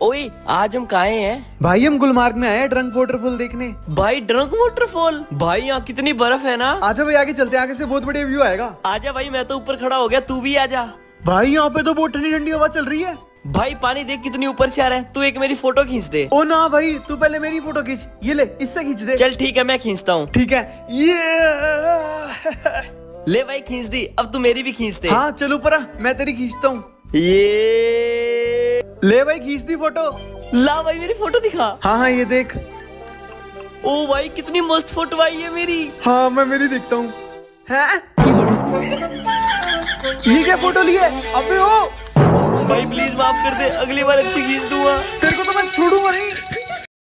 ओए आज हम कहाँ हैं? भाई हम गुलमार्ग में आए हैं ड्रंक वाटरफॉल देखने। भाई ड्रंक वाटरफॉल, भाई यहाँ कितनी बर्फ है ना। आजा भाई आगे चलते हैं, आगे से बहुत बढ़िया व्यू आएगा। आजा भाई, मैं तो ऊपर खड़ा हो गया, तू भी आजा। भाई यहाँ पे तो बहुत ठंडी ठंडी हवा चल रही है। भाई पानी देख कितनी ऊपर से आ रहा है। तू एक मेरी फोटो खींच दे। ओ ना भाई, तू पहले मेरी फोटो खींच, ये ले इससे खींच दे। चल ठीक है, मैं खींचता हूँ। ठीक है ये ले भाई खींच दी, अब तू मेरी भी खींच दे। हाँ चल ऊपर आ, मैं तेरी खींचता हूँ। ये ले भाई खींच दी फोटो। ला भाई मेरी फोटो दिखा। हाँ हाँ ये देख। ओ भाई कितनी मस्त फोटो आई है मेरी। हाँ मैं मेरी देखता हूँ। हैं? ये क्या फोटो ली है? अबे ओ भाई प्लीज माफ कर दे, अगली बार अच्छी खींच दूंगा। तेरे को तो मैं छोड़ूंगा नहीं।